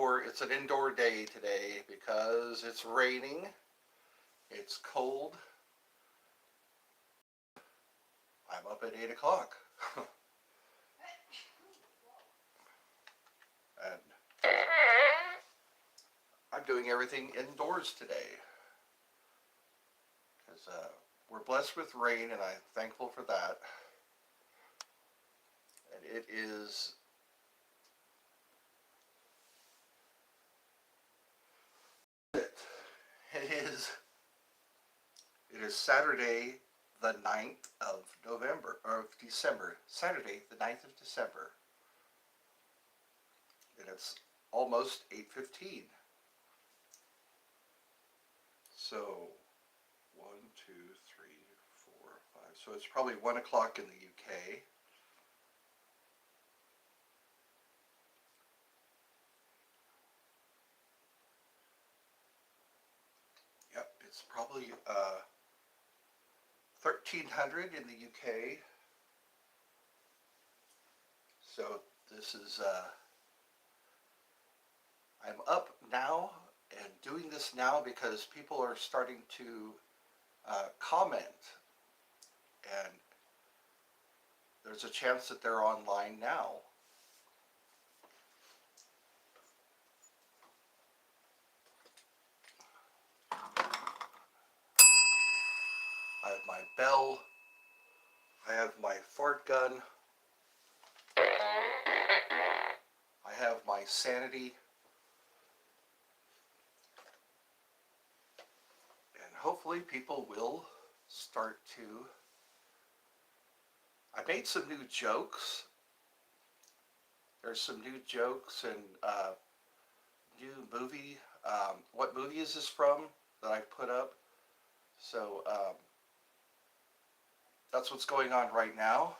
It's an indoor day today because it's raining, it's cold. I'm up at 8 o'clock. And I'm doing everything indoors today because we're blessed with rain, and I'm thankful for that. And it is it is Saturday the 9th of November, or of December. Saturday the 9th of December. And it's almost 8:15. So 1, 2, 3, 4, 5. So it's probably 1 o'clock in the UK. Yep, it's probably 1300 in the UK. So this is I'm up now and doing this now because people are starting to comment, and there's a chance that they're online now. I have my bell, I have my fart gun, I have my sanity, and hopefully people will start to. I made some new jokes. There's some new jokes and new movie. What movie is this from that I put up? So that's what's going on right now.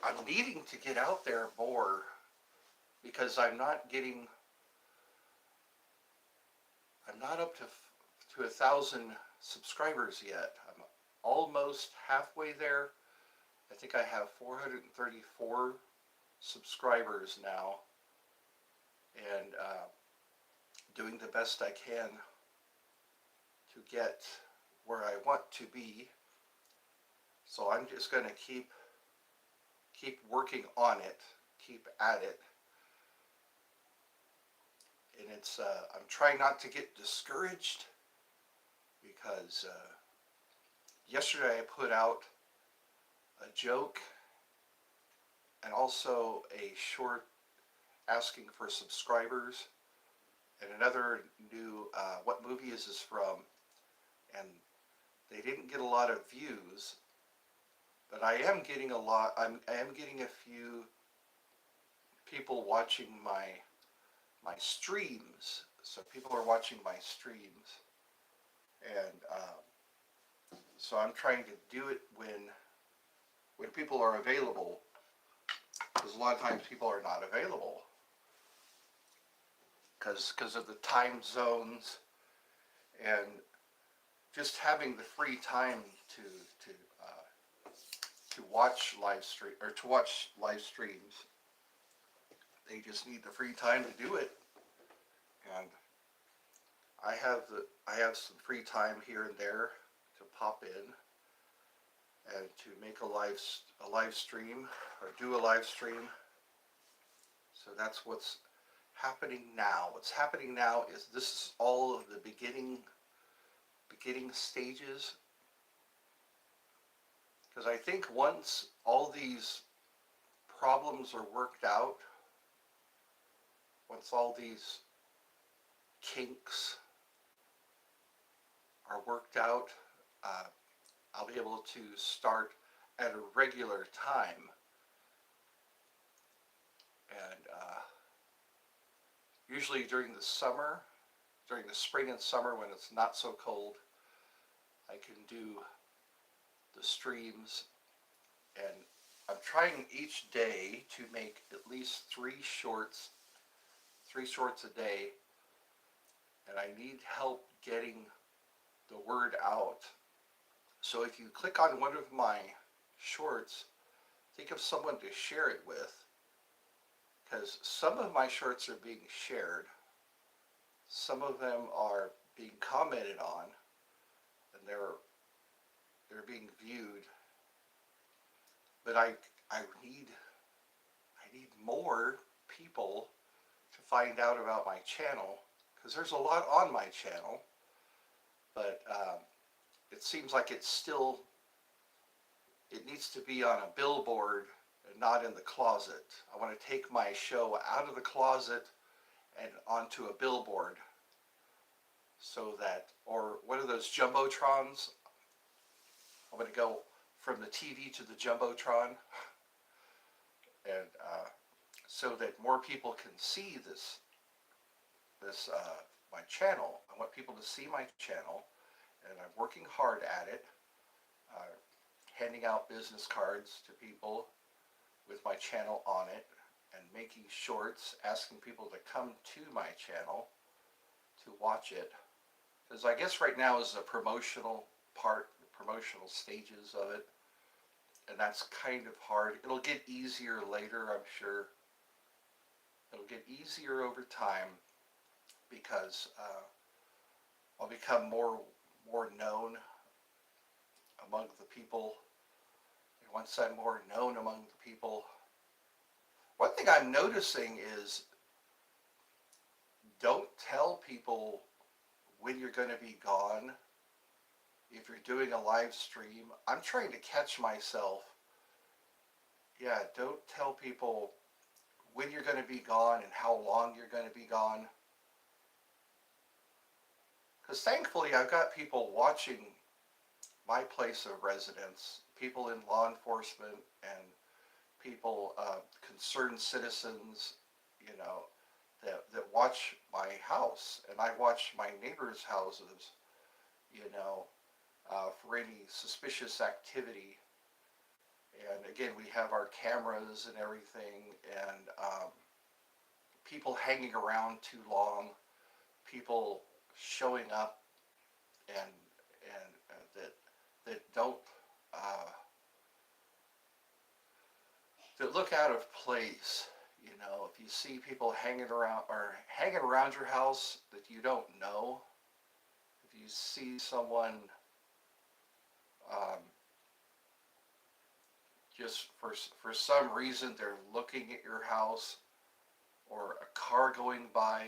I'm needing to get out there more because I'm not up to 1,000 subscribers yet. I'm almost halfway there. I think I have 434 subscribers now, and doing the best I can to get where I want to be. So I'm just going to keep working on it, keep at it. And it's I'm trying not to get discouraged because yesterday I put out a joke and also a short asking for subscribers, and another new what movie is this from, and they didn't get a lot of views, but I am getting I am getting a few people watching my streams. So people are watching my streams, and so I'm trying to do it when people are available, because a lot of times people are not available because of the time zones, and just having the free time to watch live streams. They just need the free time to do it, and I have some free time here and there to pop in and to make a live stream or do a live stream. So that's what's happening now. What's happening now is this is all of the beginning stages, because I think once all these problems are worked out, once all these kinks are worked out, I'll be able to start at a regular time. And usually during the spring and summer when it's not so cold, I can do the streams, and I'm trying each day to make at least three shorts a day, and I need help getting the word out. So if you click on one of my shorts, think of someone to share it with, because some of my shorts are being shared, some of them are being commented on, and they're being viewed. But I need more people to find out about my channel because there's a lot on my channel, but it seems like it needs to be on a billboard and not in the closet. I want to take my show out of the closet and onto a billboard so that, or what are those jumbotrons? I'm going to go from the TV to the jumbotron, and so that more people can see this my channel. I want people to see my channel, and I'm working hard at it, uh, handing out business cards to people with my channel on it, and making shorts, asking people to come to my channel to watch it. Because I guess right now is the promotional part, the promotional stages of it, and that's kind of hard. It'll get easier later, I'm sure. It'll get easier over time because I'll become more known among the people. And once I'm more known among the people, one thing I'm noticing is don't tell people when you're going to be gone. If you're doing a live stream, I'm trying to catch myself. Yeah, don't tell people when you're going to be gone and how long you're going to be gone. Because thankfully, I've got people watching my place of residence, people in law enforcement and people, concerned citizens, you know, that watch my house. And I watch my neighbors' houses, you know, for any suspicious activity. And again, we have our cameras and everything, and people hanging around too long, people showing up and that don't uh, that look out of place. You know, if you see people hanging around your house that you don't know, if you see someone um, just for some reason they're looking at your house or a car going by,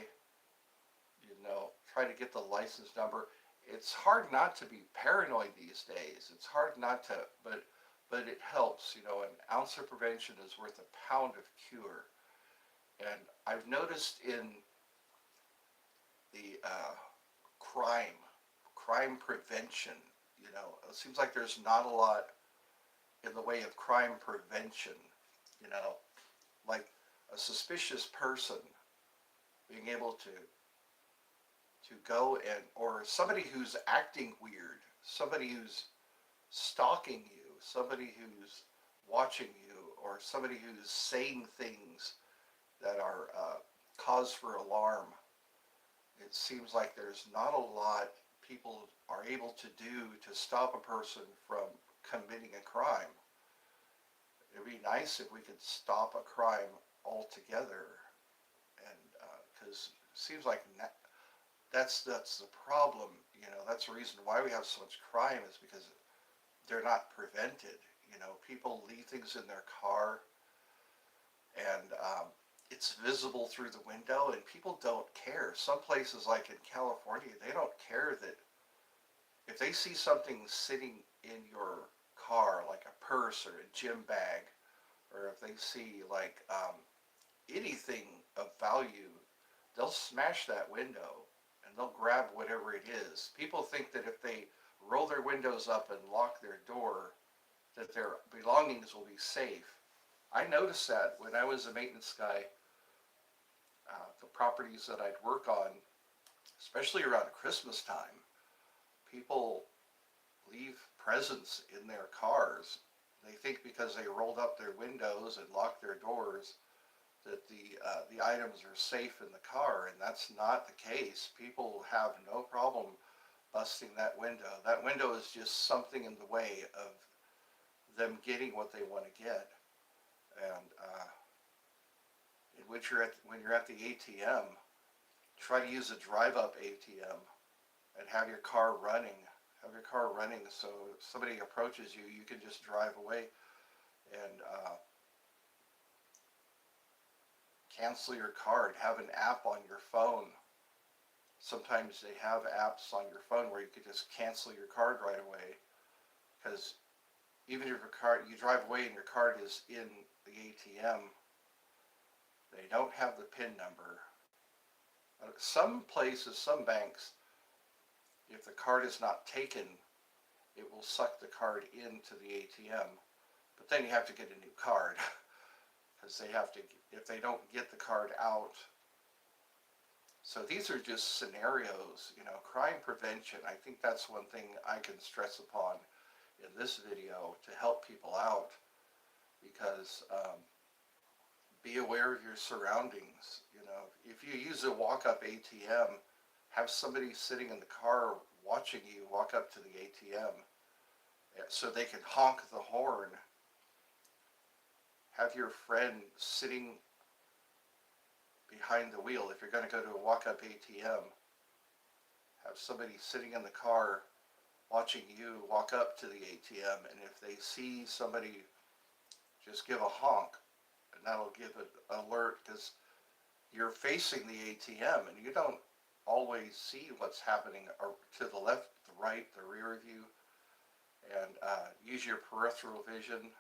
you know, try to get the license number. It's hard not to be paranoid these days. It's hard not to, but it helps. You know, an ounce of prevention is worth a pound of cure. And I've noticed in the crime prevention, you know, it seems like there's not a lot in the way of crime prevention. You know, like a suspicious person being able to go and, or somebody who's acting weird, somebody who's stalking you, somebody who's watching you, or somebody who's saying things that are cause for alarm. It seems like there's not a lot people are able to do to stop a person from committing a crime. It'd be nice if we could stop a crime altogether, and because it seems like that's the problem. You know, that's the reason why we have so much crime is because they're not prevented. You know, people leave things in their car, and it's visible through the window, and people don't care. Some places, like in California, they don't care that if they see something sitting in your car, like a purse or a gym bag, or if they see like anything of value, they'll smash that window and they'll grab whatever it is. People think that if they roll their windows up and lock their door, that their belongings will be safe. I noticed that when I was a maintenance guy, the properties that I'd work on, especially around Christmas time, people leave presents in their cars. They think because they rolled up their windows and locked their doors that the items are safe in the car, and that's not the case. People have no problem busting that window. That window is just something in the way of them getting what they want to get. And in when you're at the ATM, try to use a drive-up ATM and have your car running. Have your car running so if somebody approaches you, you can just drive away and cancel your card. Have an app on your phone. Sometimes they have apps on your phone where you could just cancel your card right away. Because even if your card, you drive away and your card is in the ATM, they don't have the PIN number. Some places, some banks, if the card is not taken, it will suck the card into the ATM. But then you have to get a new card because they have to, if they don't get the card out. So these are just scenarios, crime prevention. I think that's one thing I can stress upon in this video to help people out because be aware of your surroundings. If you use a walk-up ATM, have somebody sitting in the car watching you walk up to the ATM so they can honk the horn. Have your friend sitting behind the wheel. If you're going to go to a walk-up ATM, have somebody sitting in the car watching you walk up to the ATM, and if they see somebody, just give a honk, and that'll give an alert because you're facing the ATM and you don't always see what's happening to the left, the right, the rear of you, and use your peripheral vision,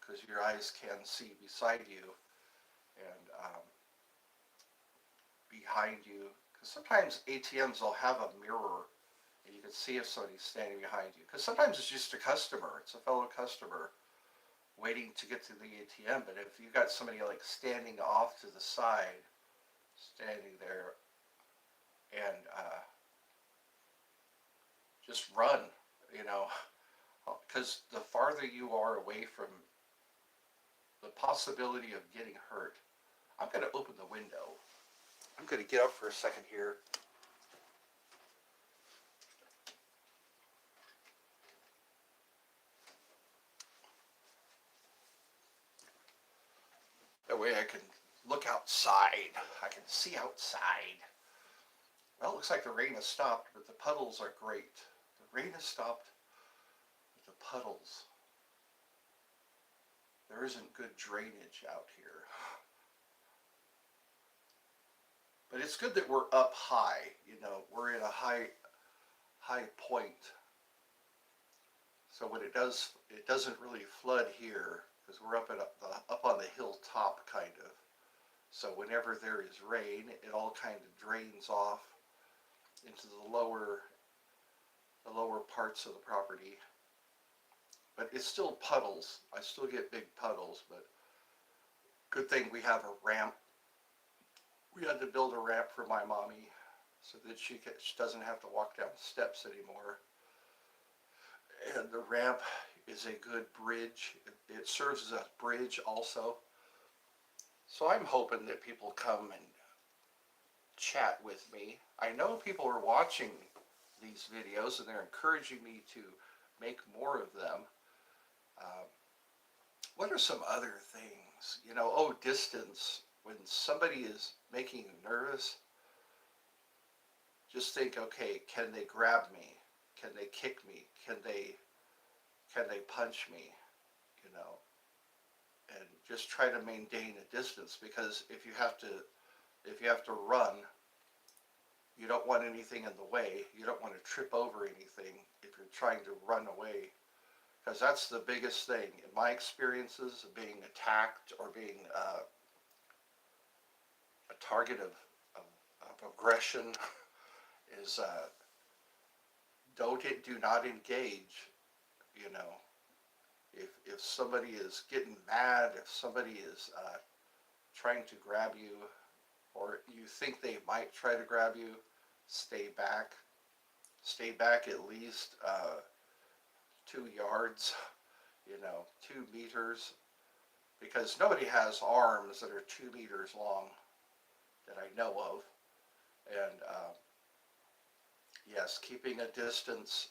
because your eyes can see beside you and behind you. Because sometimes ATMs will have a mirror and you can see if somebody's standing behind you. Because sometimes it's just a customer, it's a fellow customer waiting to get to the ATM. But if you've got somebody like standing off to the side, standing there, and just run, because the farther you are away from the possibility of getting hurt. I'm going to open the window. I'm going to get up for a second here. That way I can look outside. I can see outside. Well, it looks like the rain has stopped, but the puddles are great. The rain has stopped, but the puddles. There isn't good drainage out here. But it's good that we're up high, we're in a high point. So when it doesn't really flood here, because we're up on the hilltop kind of. So whenever there is rain, it all kind of drains off into the lower parts of the property. But it's still puddles. I still get big puddles, but good thing we have a ramp. We had to build a ramp for my mommy so that she doesn't have to walk down steps anymore. And the ramp is a good bridge. It serves as a bridge also. So I'm hoping that people come and chat with me. I know people are watching these videos and they're encouraging me to make more of them. What are some other things? Distance. When somebody is making you nervous, just think, okay, can they grab me? Can they kick me? Can they punch me? And just try to maintain a distance, because if you have to run, you don't want anything in the way. You don't want to trip over anything if you're trying to run away. Because that's the biggest thing. In my experiences of being attacked or being a target of aggression is do not engage. If somebody is getting mad, if somebody is trying to grab you, or you think they might try to grab you, stay back. Stay back at least 2 yards, 2 meters, because nobody has arms that are 2 meters long that I know of. And yes, keeping a distance,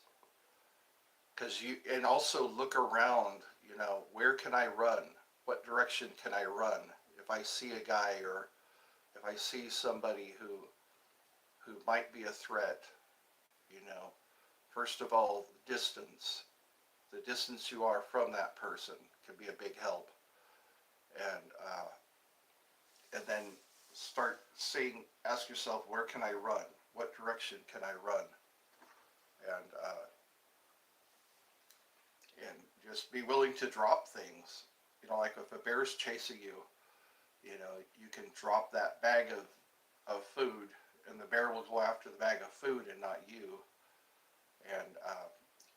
and also look around, where can I run? What direction can I run? if I see a guy or if I see somebody who might be a threat, you know, first of all, distance. The distance you are from that person can be a big help. And then start seeing, ask yourself, where can I run? What direction can I run? And and just be willing to drop things. You know, like if a bear's chasing you, you know, you can drop that bag of food, and the bear will go after the bag of food and not you. And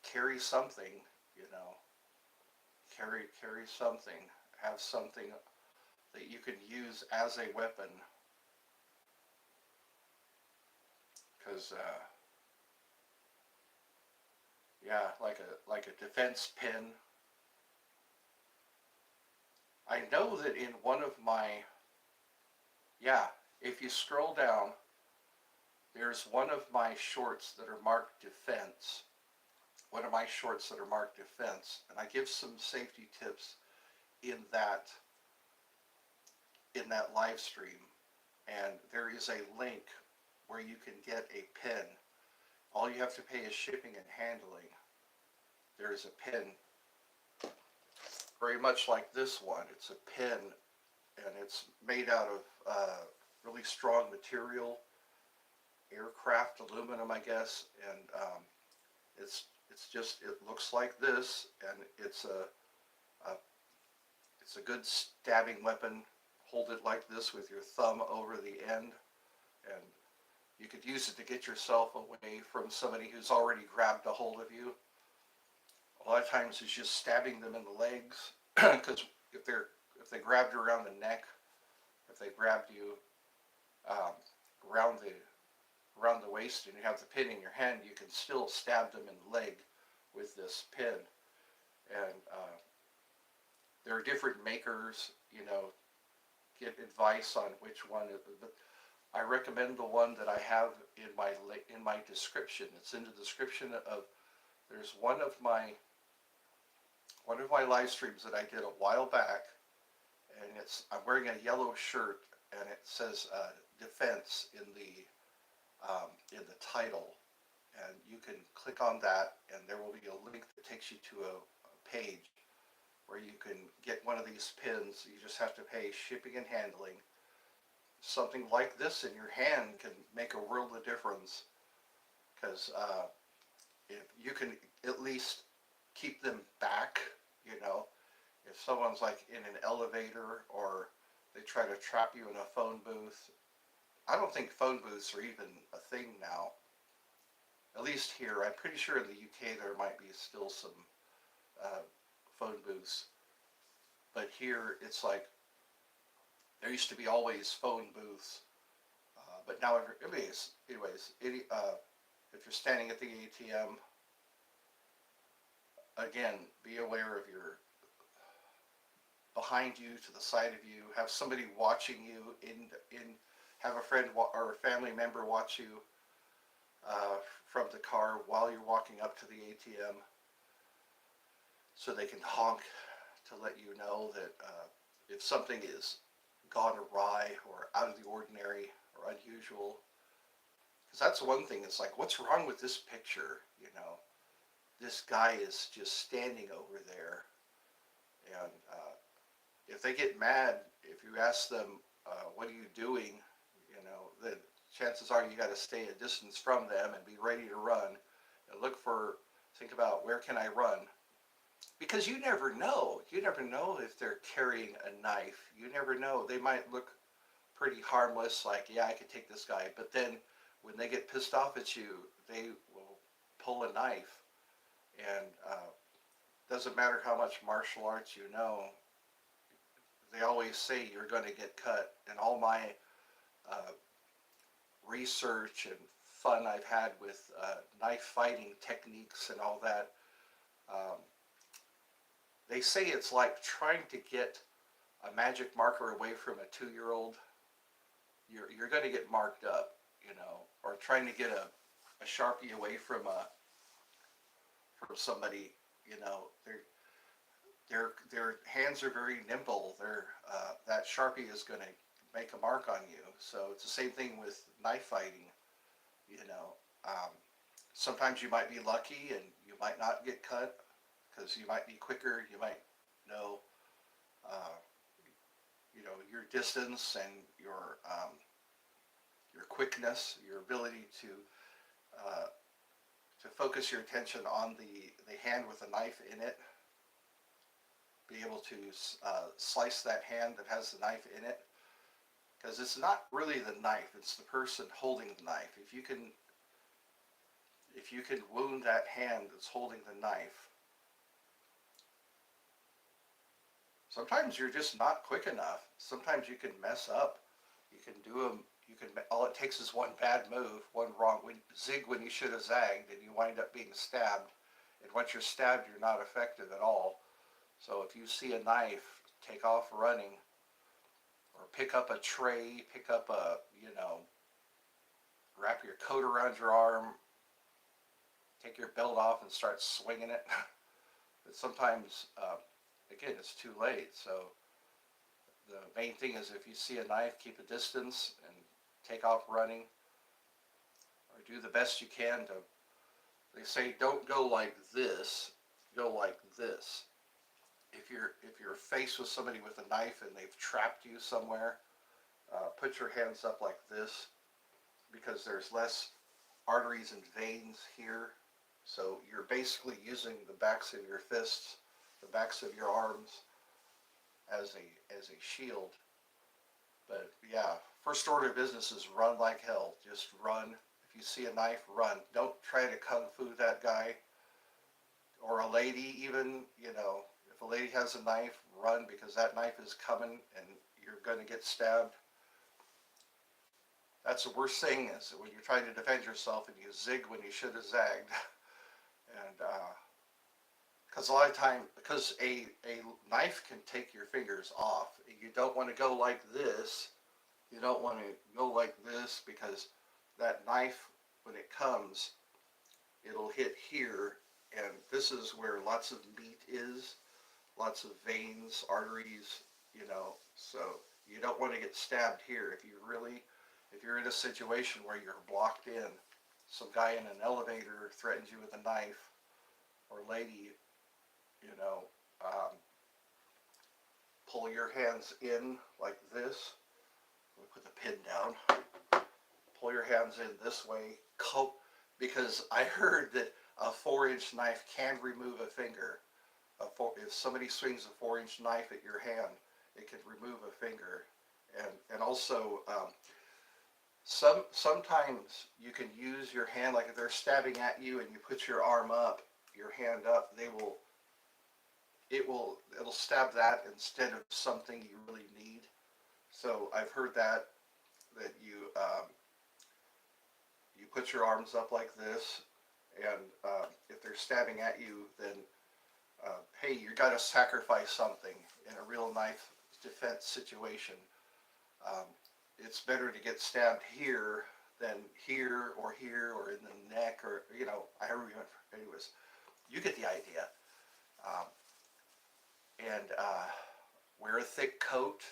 carry something, you know, carry something, have something that you can use as a weapon, because yeah, like a defense pin. I know that in one of my, yeah, if you scroll down, there's one of my shorts that are marked defense. One of my shorts that are marked defense, and I give some safety tips in that live stream. And there is a link where you can get a pin. All you have to pay is shipping and handling. There is a pin, very much like this one. It's a pin, and it's made out of really strong material, aircraft aluminum, I guess. And it's just, it looks like this, and it's a good stabbing weapon. Hold it like this with your thumb over the end, and you could use it to get yourself away from somebody who's already grabbed a hold of you. A lot of times it's just stabbing them in the legs, because if they grabbed you around the neck, if they grabbed you um, around the waist and you have the pin in your hand, you can still stab them in the leg with this pin. And there are different makers, you know, get advice on which one. But I recommend the one that I have in my description. It's in the description of. There's one of my live streams that I did a while back, and I'm wearing a yellow shirt, and it says defense in the title, and you can click on that, and there will be a link that takes you to a page where you can get one of these pins. You just have to pay shipping and handling. Something like this in your hand can make a world of difference, because if you can at least keep them back, you know, if someone's like in an elevator or they try to trap you in a phone booth. I don't think phone booths are even a thing now. At least here, I'm pretty sure in the UK there might be still some uh, phone booths. But here it's like there used to be always phone booths, but now if you're standing at the ATM, again, be aware of your behind you, to the side of you. Have somebody watching you have a friend or a family member watch you from the car while you're walking up to the ATM, so they can honk to let you know that if something is gone awry or out of the ordinary or unusual. Because that's one thing. It's like, what's wrong with this picture? You know, this guy is just standing over there, and if they get mad, if you ask them, "What are you doing?" You know, then chances are you got to stay a distance from them and be ready to run, and think about, where can I run? Because you never know. You never know if they're carrying a knife. You never know. They might look pretty harmless, like, yeah, I could take this guy. But then when they get pissed off at you, they will pull a knife. And doesn't matter how much martial arts you know, they always say you're going to get cut. And all my uh, research and fun I've had with knife fighting techniques and all that, um, they say it's like trying to get a magic marker away from a 2-year-old. You're going to get marked up, you know, or trying to get a Sharpie away from somebody, you know. their hands are very nimble. That Sharpie is going to make a mark on you. So it's the same thing with knife fighting. You know, um, sometimes you might be lucky and you might not get cut because you might be quicker. You might know, uh, your distance and your quickness, your ability uh, to focus your attention on the hand with a knife in it, be able to slice that hand that has the knife in it, because it's not really the knife, it's the person holding the knife. If you can wound that hand that's holding the knife, sometimes you're just not quick enough. Sometimes you can mess up. You can do them. All it takes is one bad move, one wrong zig when you should have zagged, and you wind up being stabbed. And once you're stabbed, you're not effective at all. So if you see a knife, take off running, or pick up a tray, pick up wrap your coat around your arm, take your belt off and start swinging it. But sometimes, again, it's too late. So the main thing is if you see a knife, keep a distance and take off running, or do the best you can to. They say don't go like this, go like this. If you're faced with somebody with a knife and they've trapped you somewhere, put your hands up like this, because there's less arteries and veins here. So you're basically using the backs of your fists, the backs of your arms as a shield. But yeah, first order of business is run like hell. Just run. If you see a knife, run. Don't try to kung fu that guy or a lady even. If a lady has a knife, run, because that knife is coming and you're going to get stabbed. That's the worst thing, is when you're trying to defend yourself and you zig when you should have zagged. And because a lot of time, because a knife can take your fingers off. You don't want to go like this. You don't want to go like this, because that knife, when it comes, it'll hit here, and this is where lots of meat is, lots of veins, arteries, so you don't want to get stabbed here. If you're in a situation where you're blocked in, some guy in an elevator threatens you with a knife, or lady, you know, um, pull your hands in like this. Let me put the pin down. Pull your hands in this way, because I heard that a 4-inch knife can remove a finger. If somebody swings a 4-inch knife at your hand, it can remove a finger. And also, sometimes you can use your hand, like if they're stabbing at you and you put your arm up, your hand up, it'll stab that instead of something you really need. So I've heard that you put your arms up like this, and if they're stabbing at you, then hey, you got to sacrifice something in a real knife defense situation. Um, it's better to get stabbed here than here or in the neck, or I remember. Anyways, you get the idea. Um, and wear a thick coat,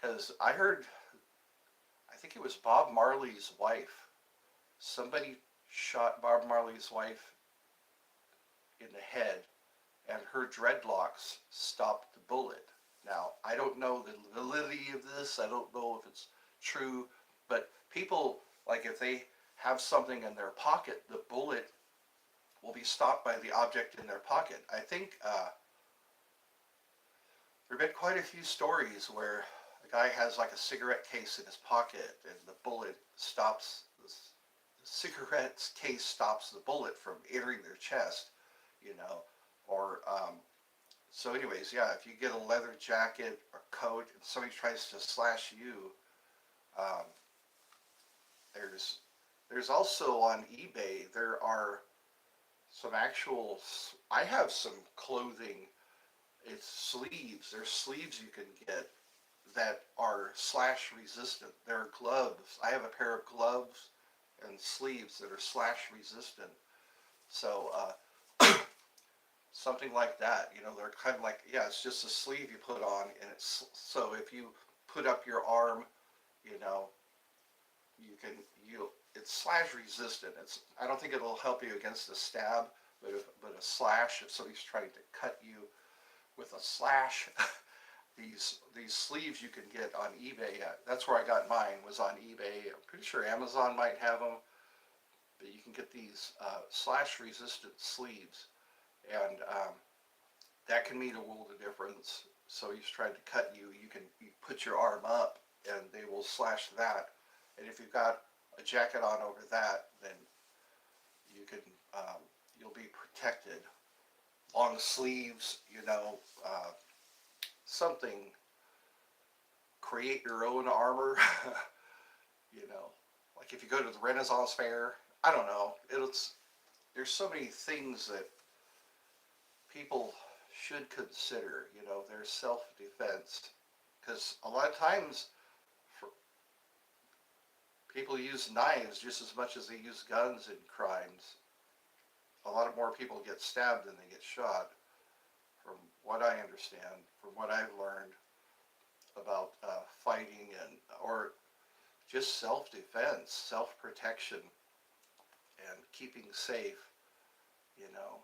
because I think it was Bob Marley's wife. Somebody shot Bob Marley's wife in the head, and her dreadlocks stopped the bullet. Now, I don't know the validity of this. I don't know if it's true, but people, like, if they have something in their pocket, the bullet will be stopped by the object in their pocket. I think there have been quite a few stories where a guy has like a cigarette case in his pocket, and the bullet stops, the cigarette case stops the bullet from entering their chest, or so anyways, yeah, if you get a leather jacket or coat and somebody tries to slash you, um, there's also on eBay, there are some actual, I have some clothing, it's sleeves, there's sleeves you can get that are slash resistant. There are gloves, I have a pair of gloves and sleeves that are slash resistant. So something like that. They're kind of like, yeah, it's just a sleeve you put on, and it's so if you put up your arm, you know, you can you it's slash resistant. I don't think it'll help you against a stab, but a slash if somebody's trying to cut you with a slash. These sleeves you can get on eBay. That's where I got mine, was on eBay. I'm pretty sure Amazon might have them, but you can get these slash resistant sleeves, and that can mean a world of difference. So he's trying to cut you, you put your arm up and they will slash that. And if you've got a jacket on over that, then you can you'll be protected. Long sleeves, something. Create your own armor. you know, like if you go to the Renaissance Fair, I don't know. There's so many things that people should consider. Their self-defense, because a lot of times for, people use knives just as much as they use guns in crimes. A lot more people get stabbed than they get shot, from what I understand, from what I've learned about fighting or just self-defense, self-protection, and keeping safe. You know,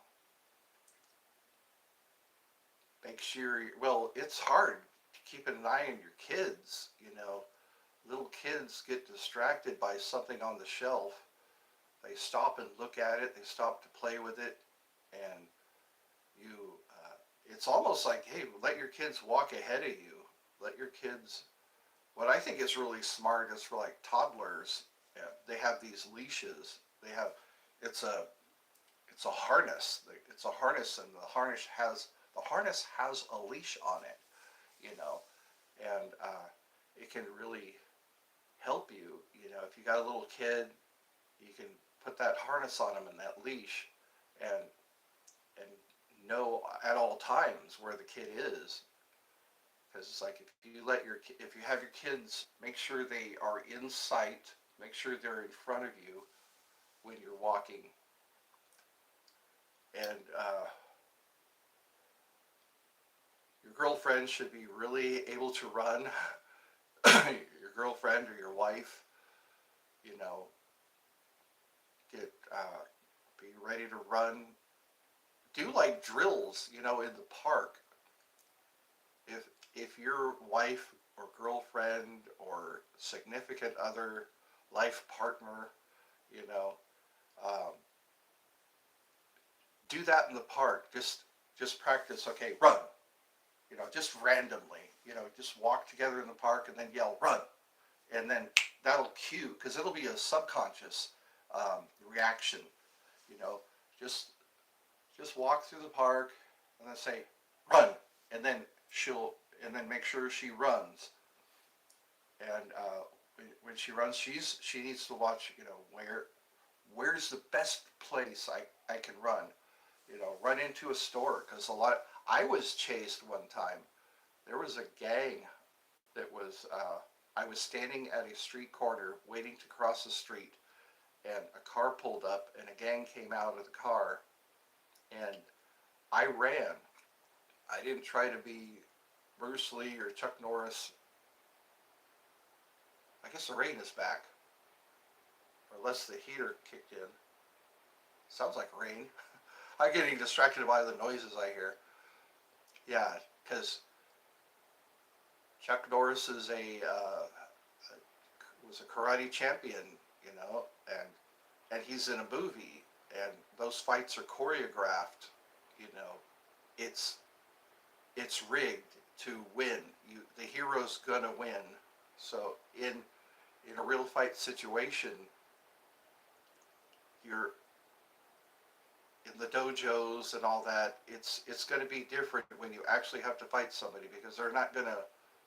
make sure. Well, it's hard to keep an eye on your kids. Little kids get distracted by something on the shelf. They stop and look at it. They stop to play with it, and you. It's almost like, hey, let your kids walk ahead of you. Let your kids. What I think is really smart is for like toddlers. They have these leashes. They have. It's a. It's a harness. It's a harness, and the harness has a leash on it. And it can really help you. If you got a little kid, you can put that harness on them and that leash, and and know at all times where the kid is. Because it's like if you have your kids, make sure they are in sight. Make sure they're in front of you when you're walking, and your girlfriend should be really able to run. Your girlfriend or your wife, you know, get be ready to run. Do like drills, in the park. If your wife or girlfriend or significant other, life partner, you know, um, do that in the park. Just practice. Okay, run. Just randomly. Just walk together in the park and then yell run, and then that'll cue, because it'll be a subconscious reaction. You know, just just walk through the park and then say run, and then make sure she runs. And when she runs, she needs to watch. Where's the best place I can run. Run into a store, because I was chased one time. There was a gang that was. I was standing at a street corner waiting to cross the street, and a car pulled up, and a gang came out of the car, and I ran. I didn't try to be Bruce Lee or Chuck Norris. I guess the rain is back, or unless the heater kicked in. Sounds like rain. I'm getting distracted by the noises I hear. Yeah, because Chuck Norris was a karate champion, and he's in a movie, and those fights are choreographed. You know, it's rigged to win. The hero's gonna win. So in a real fight situation, you're in the dojos and all that. It's going to be different when you actually have to fight somebody, because they're not going to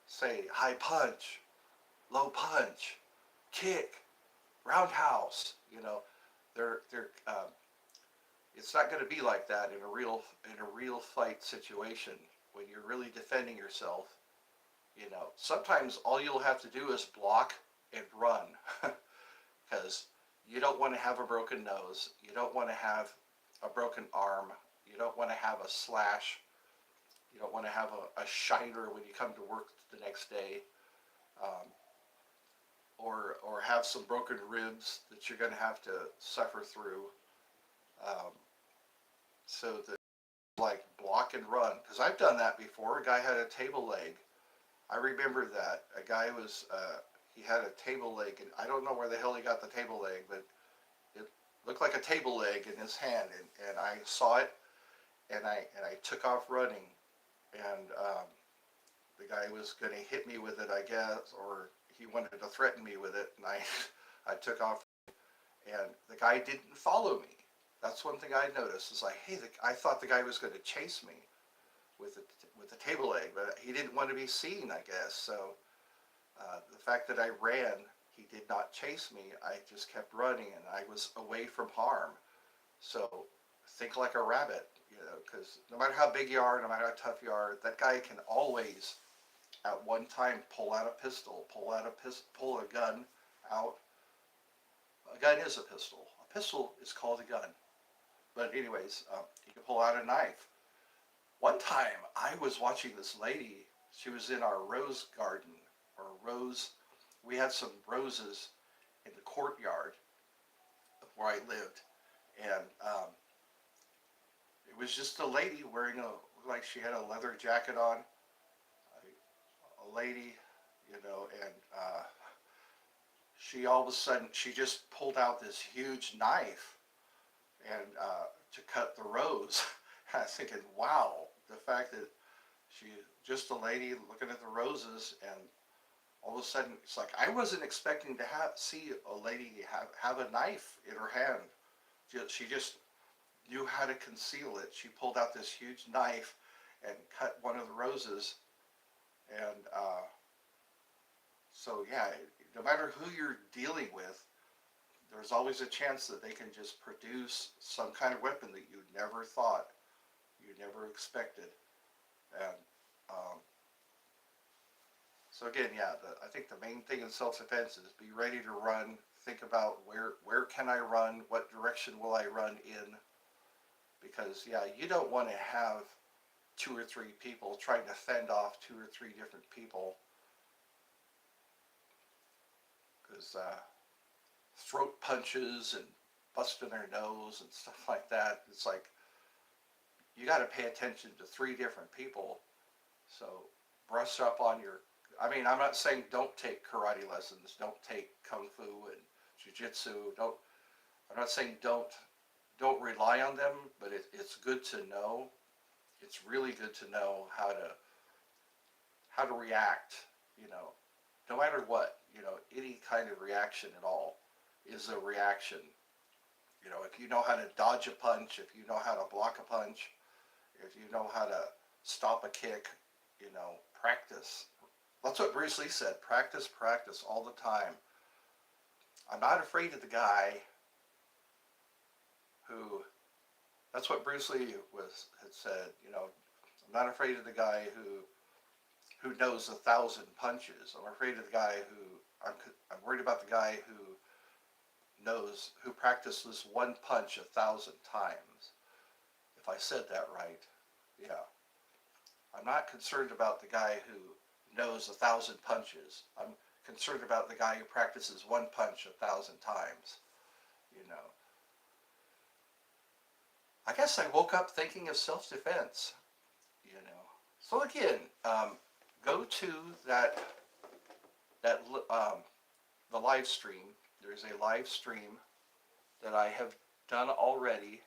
say high punch, low punch, kick, roundhouse. They're it's not going to be like that in a real fight situation when you're really defending yourself. Sometimes all you'll have to do is block and run, because you don't want to have a broken nose. You don't want to have a broken arm. You don't want to have a slash. You don't want to have a shiner when you come to work the next day, um, or have some broken ribs that you're going to have to suffer through. Um, so that like block and run, because I've done that before. A guy had a table leg. I remember that a guy was he had a table leg, and I don't know where the hell he got the table leg, but it looked like a table leg in his hand, and I saw it, and I took off running, and the guy was going to hit me with it, I guess, or he wanted to threaten me with it, and I I took off, and the guy didn't follow me. That's one thing I noticed. Is like, hey, I thought the guy was going to chase me with the table leg, but he didn't want to be seen, I guess. So the fact that I ran, he did not chase me. I just kept running, and I was away from harm. So think like a rabbit, because no matter how big you are, no matter how tough you are, that guy can always, at one time, pull out a pistol, pull a gun out. A gun is a pistol. A pistol is called a gun. But anyways, he can pull out a knife. One time, I was watching this lady. She was in our rose garden, or rose. We had some roses in the courtyard of where I lived, and it was just a lady wearing like she had a leather jacket on. A lady, and she all of a sudden she just pulled out this huge knife and to cut the rose. I was thinking, wow, the fact that she just a lady looking at the roses, and all of a sudden it's like I wasn't expecting to see a lady have a knife in her hand. She just knew how to conceal it. She pulled out this huge knife and cut one of the roses, and so yeah, no matter who you're dealing with, there's always a chance that they can just produce some kind of weapon that you never thought, you never expected. And so again, yeah, I think the main thing in self-defense is be ready to run. Think about where can I run? What direction will I run in? Because yeah, you don't want to have two or three people trying to fend off two or three different people, because throat punches and busting their nose and stuff like that. It's like you got to pay attention to three different people. So brush up on your. I mean, I'm not saying don't take karate lessons, don't take kung fu and jiu-jitsu. Don't. I'm not saying don't rely on them, but it's good to know. It's really good to know how to react. You know, no matter what. Any kind of reaction at all is a reaction. If you know how to dodge a punch, if you know how to block a punch, if you know how to stop a kick, practice. That's what Bruce Lee said. Practice, practice all the time. I'm not afraid of the guy who. That's what Bruce Lee had said. I'm not afraid of the guy who knows 1,000 punches. I'm afraid of the guy I'm worried about the guy who practices one punch 1,000 times. If I said that right, yeah. I'm not concerned about the guy who knows 1,000 punches. I'm concerned about the guy who practices one punch 1,000 times. I guess I woke up thinking of self-defense. So again, go to that the live stream. There's a live stream that I have done already.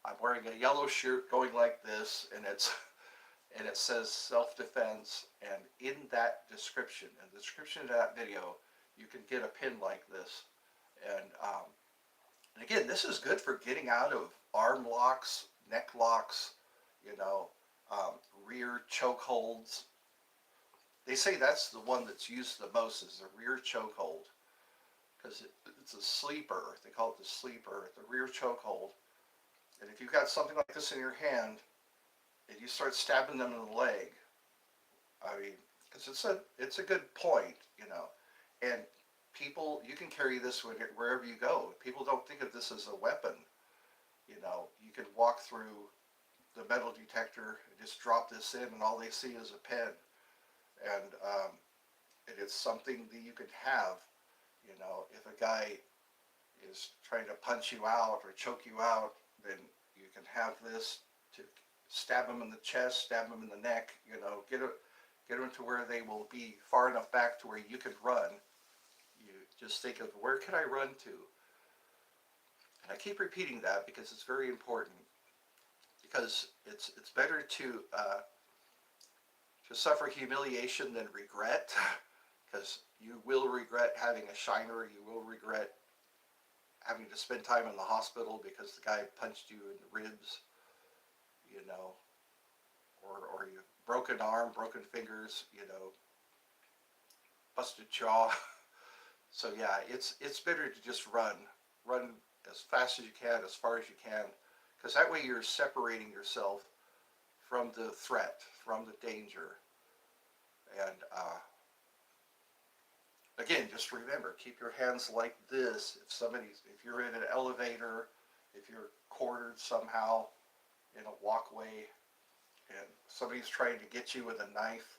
I'm wearing a yellow shirt going like this, and it says self-defense, and in that description, in the description of that video, you can get a pin like this. And again, this is good for getting out of arm locks, neck locks, rear choke holds. They say that's the one that's used the most, is the rear choke hold, because it's a sleeper. They call it the sleeper, the rear choke hold. And if you've got something like this in your hand, and you start stabbing them in the leg, I mean, because it's a good point, and people, you can carry this wherever you go. People don't think of this as a weapon. You can walk through the metal detector, just drop this in, and all they see is a pen. And it's something that you can have. You know, if a guy is trying to punch you out or choke you out, then you can have this to stab them in the chest, stab them in the neck. You know, get them to where they will be far enough back to where you can run. You just think of, where can I run to? And I keep repeating that because it's very important. Because it's better to suffer humiliation than regret. Because you will regret having a shiner. You will regret having to spend time in the hospital because the guy punched you in the ribs, you know, or you broken arm, broken fingers, you know, busted jaw. So yeah, it's better to just run as fast as you can, as far as you can, because that way you're separating yourself from the threat, from the danger. And again, just remember, keep your hands like this. If you're in an elevator, if you're cornered somehow in a walkway, and somebody's trying to get you with a knife,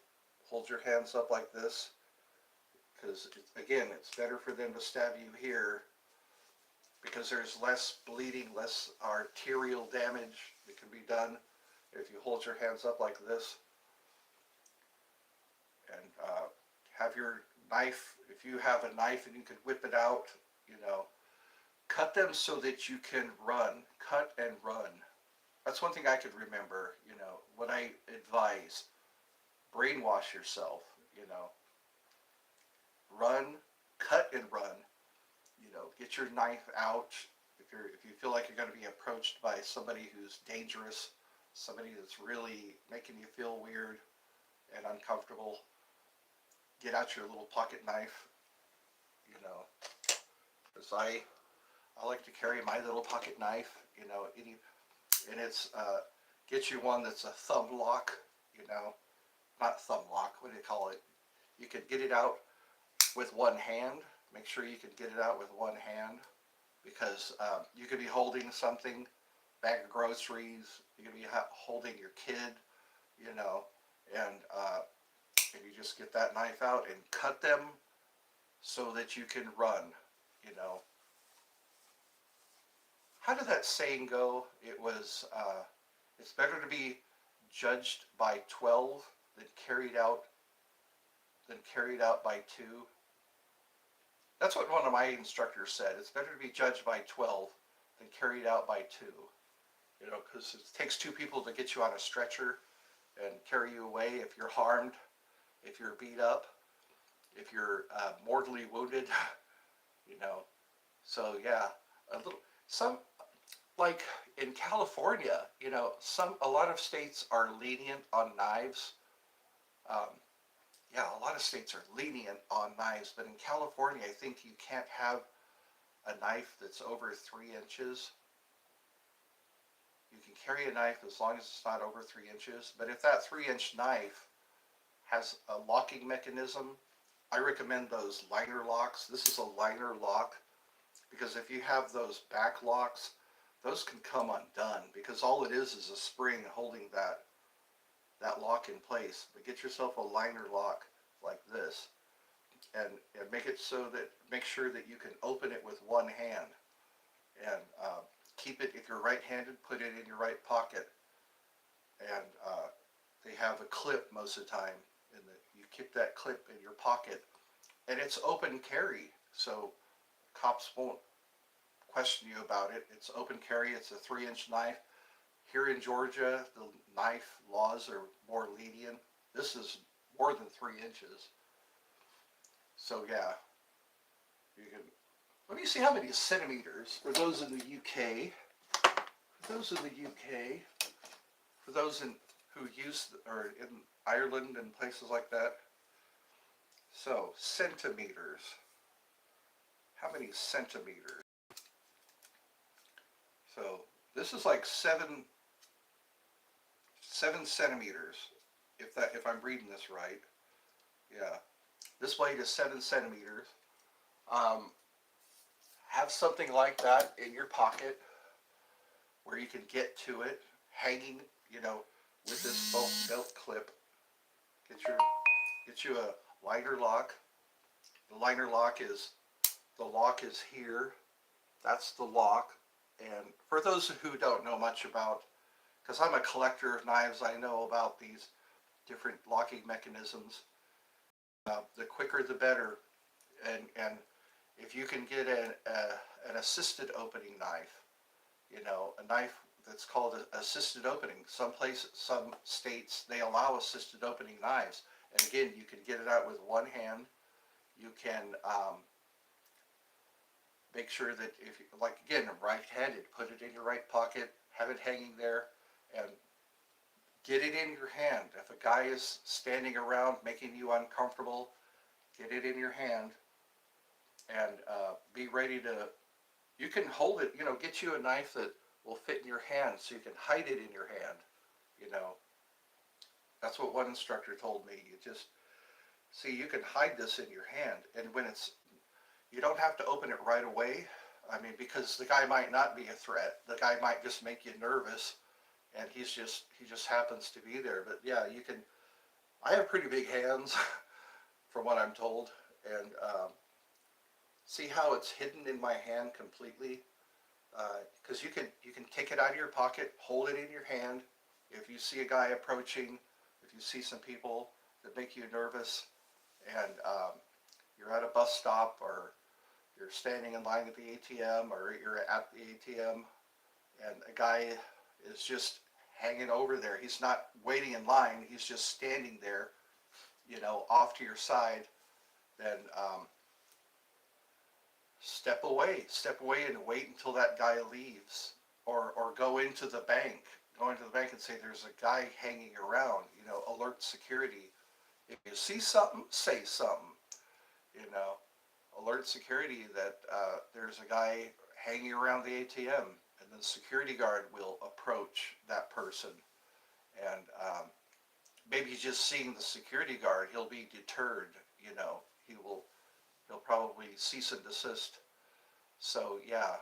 hold your hands up like this, because again, it's better for them to stab you here because there's less bleeding, less arterial damage that can be done if you hold your hands up like this. And have your knife, if you have a knife and you can whip it out, you know, cut them so that you can run. Cut and run. That's one thing I could remember, you know, when I advise, brainwash yourself, you know, run, cut and run, you know, get your knife out. If you feel like you're going to be approached by somebody who's dangerous, somebody that's really making you feel weird and uncomfortable, get out your little pocket knife, you know, because I like to carry my little pocket knife, you know, and it's get you one that's a thumb lock, you know, not thumb lock, what do you call it? You can get it out with one hand. Make sure you can get it out with one hand, because you could be holding something, bag of groceries, you could be holding your kid, you know, and you just get that knife out and cut them so that you can run, you know. How did that saying go? It was, it's better to be judged by 12 than carried out by 2. That's what one of my instructors said. It's better to be judged by 12 than carried out by 2. You know, because it takes 2 people to get you on a stretcher and carry you away if you're harmed, if you're beat up, if you're mortally wounded, you know. So yeah, some, like in California, you know, a lot of states are lenient on knives. Um, yeah, a lot of states are lenient on knives, but in California, I think you can't have a knife that's over 3 inches. You can carry a knife as long as it's not over 3 inches, but if that 3-inch knife has a locking mechanism, I recommend those liner locks. This is a liner lock, because if you have those back locks, those can come undone, because all it is a spring holding that lock in place. But get yourself a liner lock like this, and make sure that you can open it with one hand, and keep it, if you're right-handed, put it in your right pocket, and they have a clip most of the time, and you keep that clip in your pocket, and it's open carry, so cops won't question you about it. It's open carry. It's a 3-inch knife. Here in Georgia, the knife laws are more lenient. This is more than 3 inches. So yeah, you can. Let me see how many centimeters for those in the UK. For those in the UK, for those who use or in Ireland and places like that. So centimeters. How many centimeters? So this is like 7 centimeters, if I'm reading this right. Yeah, this blade is 7 centimeters. Have something like that in your pocket where you can get to it, hanging you know, with this belt clip, get your get you a liner lock. The liner lock is the lock is here. That's the lock. And for those who don't know much about, because I'm a collector of knives, I know about these different locking mechanisms. The quicker the better. And if you can get an assisted opening knife, a knife that's called assisted opening. Some places, some states, they allow assisted opening knives. And again, you can get it out with one hand. You can make sure that if you, like again, right-handed, put it in your right pocket, have it hanging there, and get it in your hand. If a guy is standing around making you uncomfortable, get it in your hand and be ready to. You can hold it. Get you a knife that will fit in your hand, so you can hide it in your hand. You know, that's what one instructor told me. You just see you can hide this in your hand, and when it's you don't have to open it right away. I mean, because the guy might not be a threat. The guy might just make you nervous, and he just happens to be there. But yeah, you can. I have pretty big hands, from what I'm told, and see how it's hidden in my hand completely. Because you can take it out of your pocket, hold it in your hand. If you see a guy approaching, if you see some people that make you nervous, and you're at a bus stop or you're standing in line at the ATM or you're at the ATM and a guy is just hanging over there. He's not waiting in line. He's just standing there, off to your side. Then step away and wait until that guy leaves, or go into the bank and say there's a guy hanging around. Alert security. If you see something, say something. You know, alert security that there's a guy hanging around the ATM, and the security guard will approach that person. And maybe just seeing the security guard, he'll be deterred. He will he'll probably cease and desist. So yeah,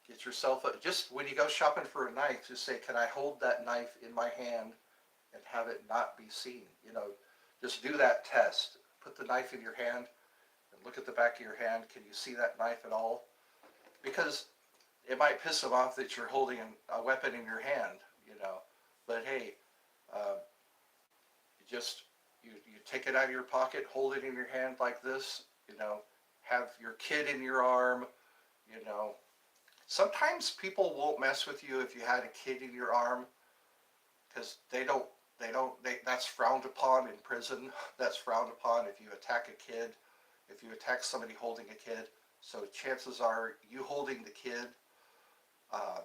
get yourself just when you go shopping for a knife, just say, "Can I hold that knife in my hand and have it not be seen?" Just do that test. Put the knife in your hand and look at the back of your hand. Can you see that knife at all? Because it might piss them off that you're holding a weapon in your hand, But hey, uh, you take it out of your pocket, hold it in your hand like this, have your kid in your arm, you know. Sometimes people won't mess with you if you had a kid in your arm because that's frowned upon in prison. That's frowned upon if you attack a kid, if you attack somebody holding a kid. So chances are you holding the kid uh,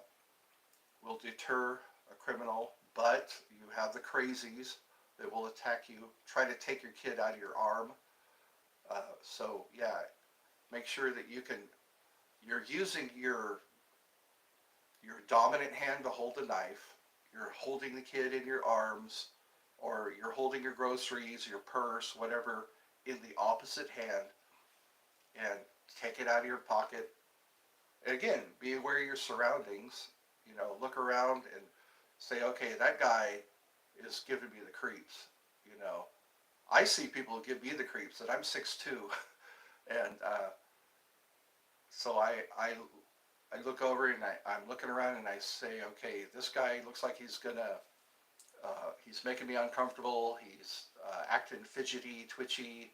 will deter a criminal, but you have the crazies that will attack you, try to take your kid out of your arm. So yeah, make sure that you're using your dominant hand to hold the knife. You're holding the kid in your arms, or you're holding your groceries, your purse, whatever, in the opposite hand, and take it out of your pocket. And again, be aware of your surroundings. Look around and say, okay, that guy is giving me the creeps. You know, I see people who give me the creeps, and I'm 6'2", and so I look over and I'm looking around and I say, okay, this guy looks like he's making me uncomfortable. He's acting fidgety, twitchy.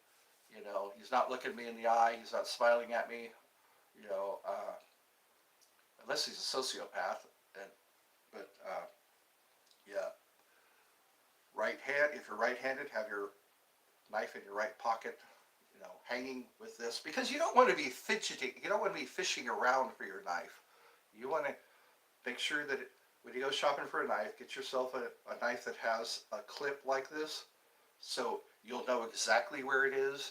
He's not looking me in the eye. He's not smiling at me. You know, uh, Unless he's a sociopath. And but yeah, right hand. If you're right-handed, have your knife in your right pocket. Hanging with this because you don't want to be fidgeting. You don't want to be fishing around for your knife. You want to make sure that when you go shopping for a knife, get yourself a knife that has a clip like this, so you'll know exactly where it is.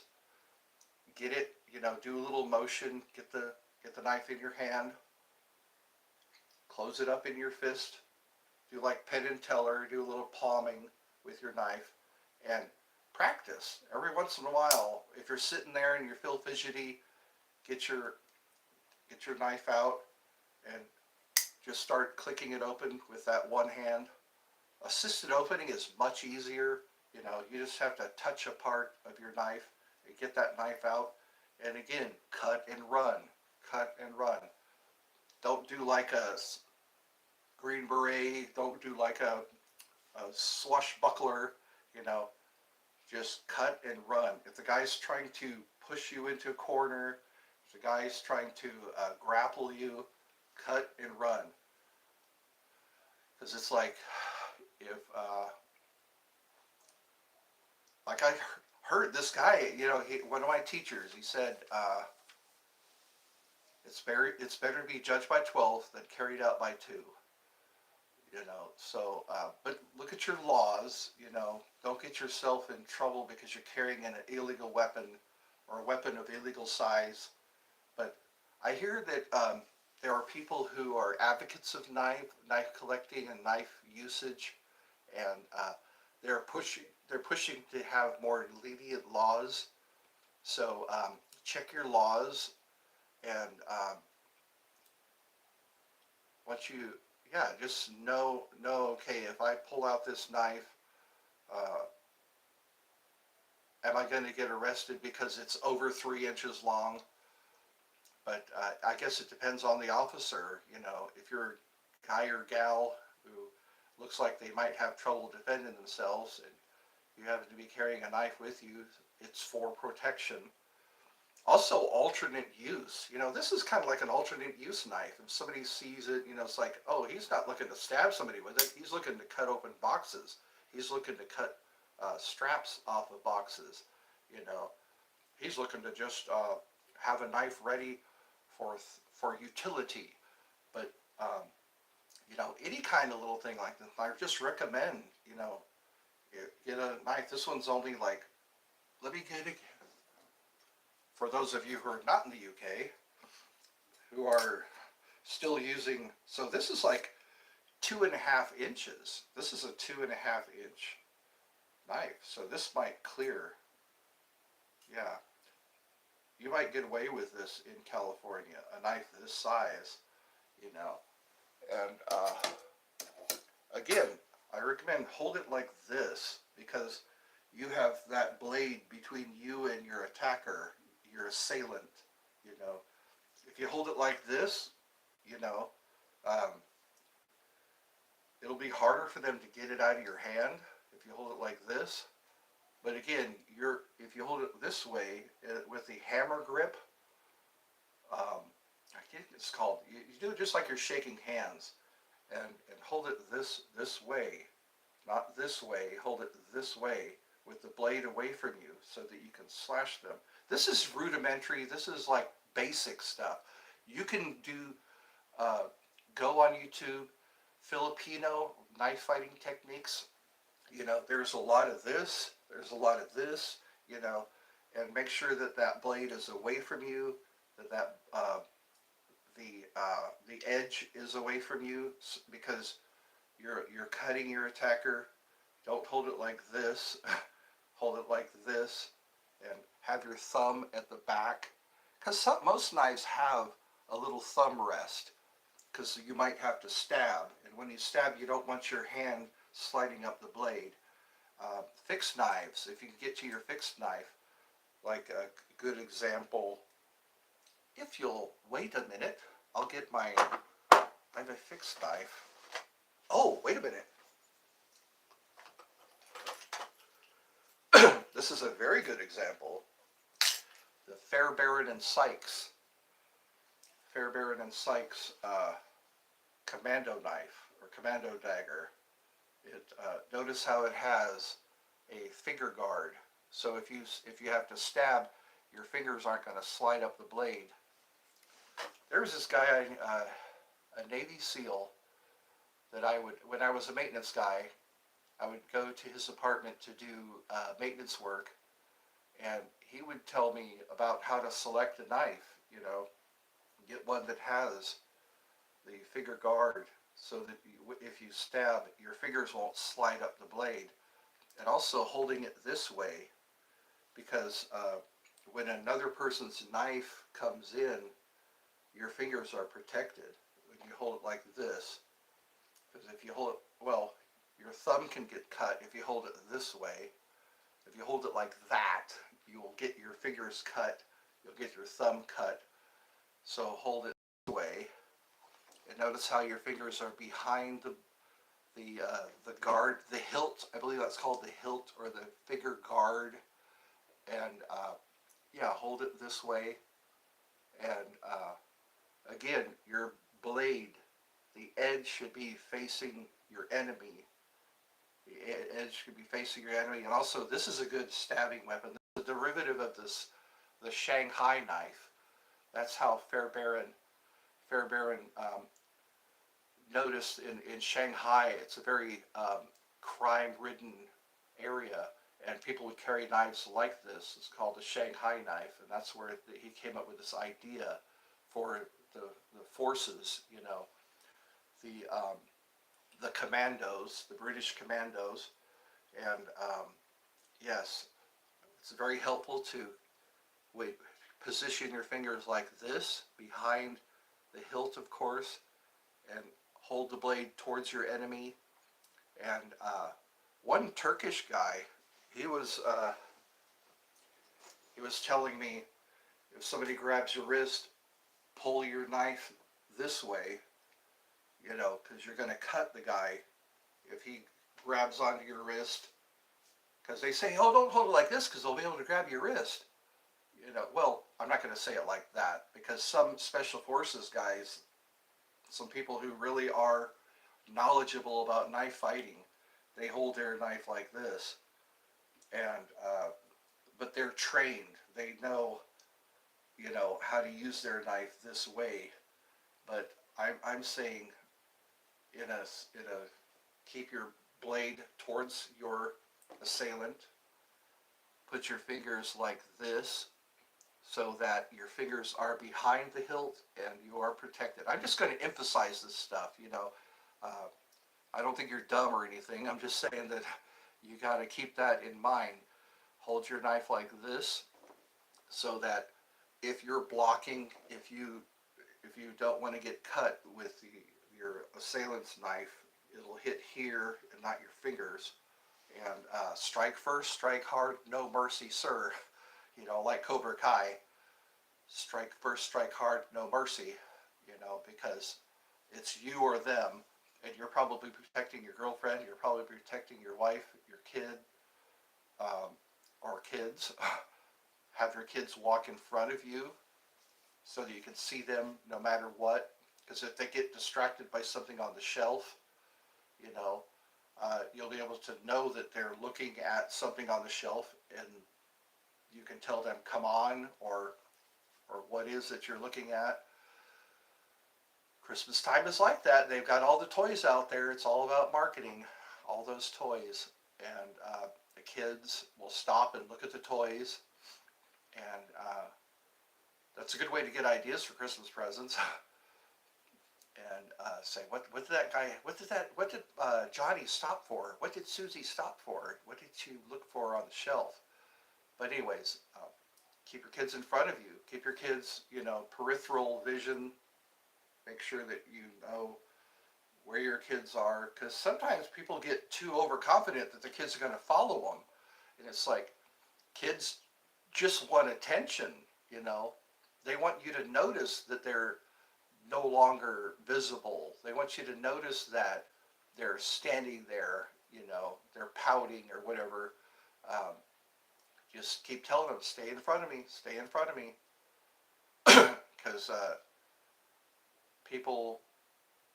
Get it, do a little motion. Get the knife in your hand. Close it up in your fist. Do like Penn and Teller. Do a little palming with your knife, and practice every once in a while. If you're sitting there and you feel fidgety, get your knife out and just start clicking it open with that one hand. Assisted opening is much easier. You know, you just have to touch a part of your knife and get that knife out. And again, cut and run, cut and run. Don't do like a Green Beret. Don't do like a swashbuckler. You know, just cut and run. If the guy's trying to push you into a corner, if the guy's trying to grapple you, cut and run. Because it's like, if, like I heard this guy, you know, one of my teachers, he said, it's better to be judged by 12 than carried out by 2. You know, so, but look at your laws, you know, don't get yourself in trouble because you're carrying an illegal weapon or a weapon of illegal size. But I hear that there are people who are advocates of knife collecting and knife usage, and they're pushing they're pushing to have more lenient laws. So check your laws, and once you, yeah, just know, okay, if I pull out this knife, uh, am I going to get arrested because it's over 3 inches long? But I guess it depends on the officer. You know, if you're a guy or gal who looks like they might have trouble defending themselves, and you happen to be carrying a knife with you, it's for protection. Also, alternate use. You know, this is kind of like an alternate use knife. If somebody sees it, you know, it's like, oh, he's not looking to stab somebody with it. He's looking to cut open boxes. He's looking to cut straps off of boxes. You know, he's looking to just have a knife ready for utility. But you know, any kind of little thing like this, I just recommend, you know, get a knife. This one's only like, let me get it. For those of you who are not in the UK, who are still using, so this is like 2.5 inches. This is a 2.5 inch knife. So this might clear. Yeah, you might get away with this in California, a knife this size, you know. And again, I recommend hold it like this because you have that blade between you and your attacker, your assailant, you know. If you hold it like this, you know, um, it'll be harder for them to get it out of your hand if you hold it like this. But again, if you hold it this way with the hammer grip, I think it's called. You do it just like you're shaking hands, and hold it this way, not this way. Hold it this way with the blade away from you so that you can slash them. This is rudimentary. This is like basic stuff. You can do go on YouTube, Filipino knife fighting techniques. You know, there's a lot of this. There's a lot of this. You know, and make sure that that blade is away from you. That the edge is away from you because you're cutting your attacker. Don't hold it like this. Hold it like this, and have your thumb at the back. Because most knives have a little thumb rest. Because you might have to stab, and when you stab, you don't want your hand sliding up the blade. Fixed knives. If you can get to your fixed knife, like a good example. If you'll wait a minute, I'll get I have a fixed knife. Oh, wait a minute. This is a very good example. The Fairbairn and Sykes. Fairbairn and Sykes commando knife or commando dagger. Notice how it has a finger guard. So if you have to stab, your fingers aren't going to slide up the blade. There was this guy, a Navy SEAL, that when I was a maintenance guy, I would go to his apartment to do maintenance work, and he would tell me about how to select a knife, you know, get one that has the finger guard so that if you stab, your fingers won't slide up the blade. And also holding it this way, because when another person's knife comes in, your fingers are protected when you hold it like this. Because if you hold it, well, your thumb can get cut if you hold it this way. If you hold it like that, you will get your fingers cut. You'll get your thumb cut. So hold it this way, and notice how your fingers are behind the guard, the hilt. I believe that's called the hilt or the finger guard. And yeah, hold it this way. And again, your blade, the edge should be facing your enemy. The edge should be facing your enemy. And also, this is a good stabbing weapon. This is a derivative of this, the Shanghai knife. That's how Fairbairn noticed in Shanghai. It's a very crime-ridden area, and people would carry knives like this. It's called a Shanghai knife, and that's where he came up with this idea for the forces. You know, the commandos, the British commandos, and yes, it's very helpful to wait, position your fingers like this behind the hilt, of course, and hold the blade towards your enemy. And one Turkish guy, he was telling me, if somebody grabs your wrist, pull your knife this way, you know, because you're going to cut the guy if he grabs onto your wrist. Because they say, oh, don't hold it like this because they'll be able to grab your wrist. You know, well, I'm not going to say it like that, because some special forces guys, some people who really are knowledgeable about knife fighting, they hold their knife like this. And but they're trained. They know, you know, how to use their knife this way. But I'm saying in a keep your blade towards your assailant. Put your fingers like this so that your fingers are behind the hilt and you are protected. I'm just going to emphasize this stuff, you know. I don't think you're dumb or anything. I'm just saying that you got to keep that in mind. Hold your knife like this so that if you're blocking, if you don't want to get cut with your assailant's knife, it'll hit here and not your fingers. And strike first, strike hard, no mercy, sir. You know, like Cobra Kai, strike first, strike hard, no mercy. You know, because it's you or them, and you're probably protecting your girlfriend, you're probably protecting your wife, your kid, or kids. Have your kids walk in front of you so that you can see them no matter what. Because if they get distracted by something on the shelf, you know, you'll be able to know that they're looking at something on the shelf, and you can tell them, come on, or what is it you're looking at. Christmas time is like that. They've got all the toys out there. It's all about marketing, all those toys. And the kids will stop and look at the toys. And that's a good way to get ideas for Christmas presents. And say, what did that guy, what did Johnny stop for? What did Susie stop for? What did she look for on the shelf? But anyways, keep your kids in front of you. Keep your kids, you know, peripheral vision. Make sure that you know where your kids are, because sometimes people get too overconfident that the kids are going to follow them. And it's like, kids just want attention, you know. They want you to notice that they're no longer visible. They want you to notice that they're standing there, you know, they're pouting or whatever. Just keep telling them, stay in front of me, stay in front of me. Because people,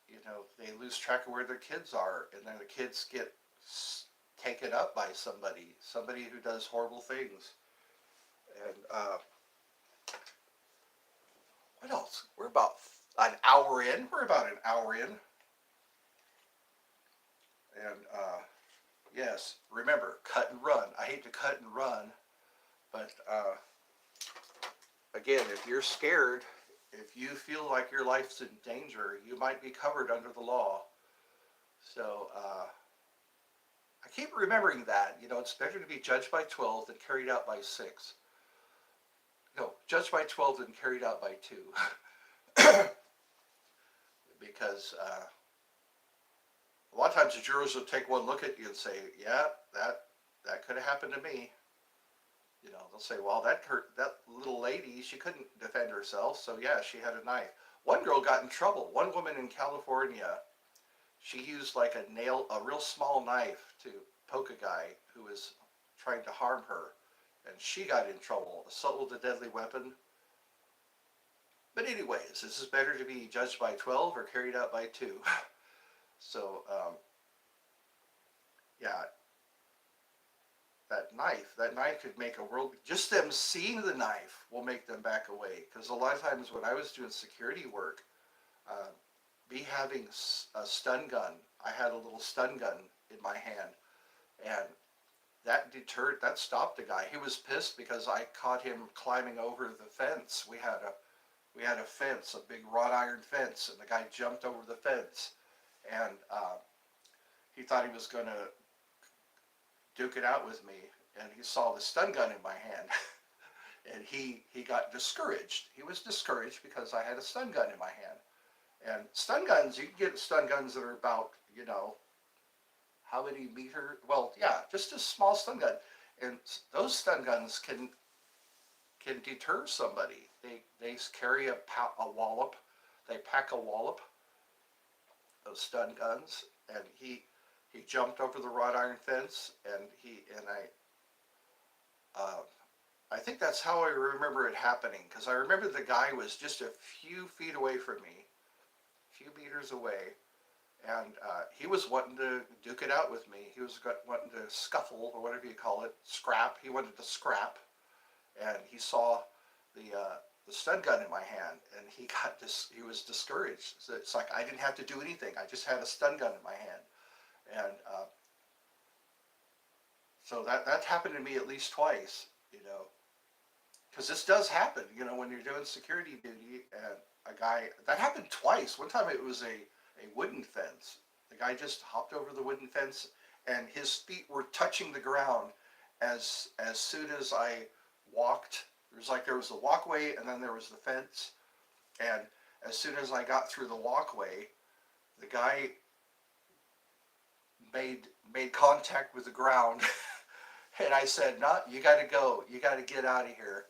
you know, they lose track of where their kids are, and then the kids get taken up by somebody who does horrible things. And what else? We're about an hour in. We're about an hour in. And yes, remember, cut and run. I hate to cut and run, but again, if you're scared, if you feel like your life's in danger, you might be covered under the law. So I keep remembering that. You know, it's better to be judged by 12 than carried out by 6. No, judged by 12 than carried out by 2. Because A lot of times the jurors will take one look at you and say, yeah, that could have happened to me. You know, they'll say, well, that little lady, she couldn't defend herself, so yeah, she had a knife. One girl got in trouble. One woman in California, she used like a real small knife to poke a guy who was trying to harm her, and she got in trouble. Assault with a deadly weapon. But anyways, this is better to be judged by 12 or carried out by 2. So, yeah, that knife could make a world. Just them seeing the knife will make them back away. Because a lot of times when I was doing security work, uh, me having a stun gun, I had a little stun gun in my hand, and that stopped the guy. He was pissed because I caught him climbing over the fence. We had a fence, a big wrought iron fence, and the guy jumped over the fence, and he thought he was going to duke it out with me, and he saw the stun gun in my hand, and he got discouraged. He was discouraged because I had a stun gun in my hand. And stun guns, you can get stun guns that are about, how many meter? Well, yeah, just a small stun gun, and those stun guns can deter somebody. They carry a wallop. They pack a wallop of stun guns, and he jumped over the wrought iron fence, and I think that's how I remember it happening, because I remember the guy was just a few feet away from me, a few meters away, and he was wanting to duke it out with me. He was wanting to scuffle, or whatever you call it, scrap. He wanted to scrap, and he saw the stun gun in my hand, and he was discouraged. So it's like I didn't have to do anything. I just had a stun gun in my hand, and so that happened to me at least twice. Because this does happen. When you're doing security duty, and a guy that happened twice. One time it was a wooden fence. The guy just hopped over the wooden fence, and his feet were touching the ground as soon as I walked. There was a walkway, and then there was the fence, and as soon as I got through the walkway, the guy made contact with the ground, and I said, "No, you got to go. You got to get out of here,"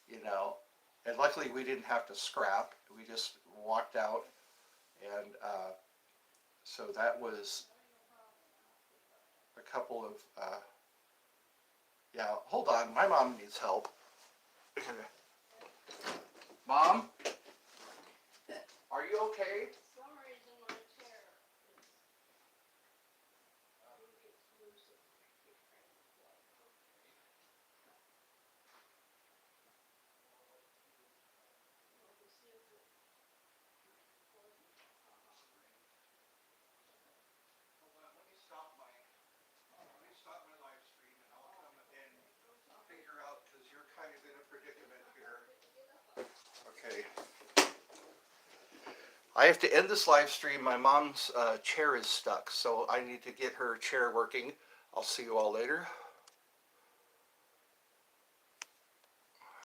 you know. And luckily, we didn't have to scrap. We just walked out, and so that was a couple of. Yeah, hold on. My mom needs help. Mom, are you okay? Let me stop my live stream, and I'll come and figure out, because you're kind of in a predicament here. Okay. I have to end this live stream. My mom's chair is stuck, so I need to get her chair working. I'll see you all later.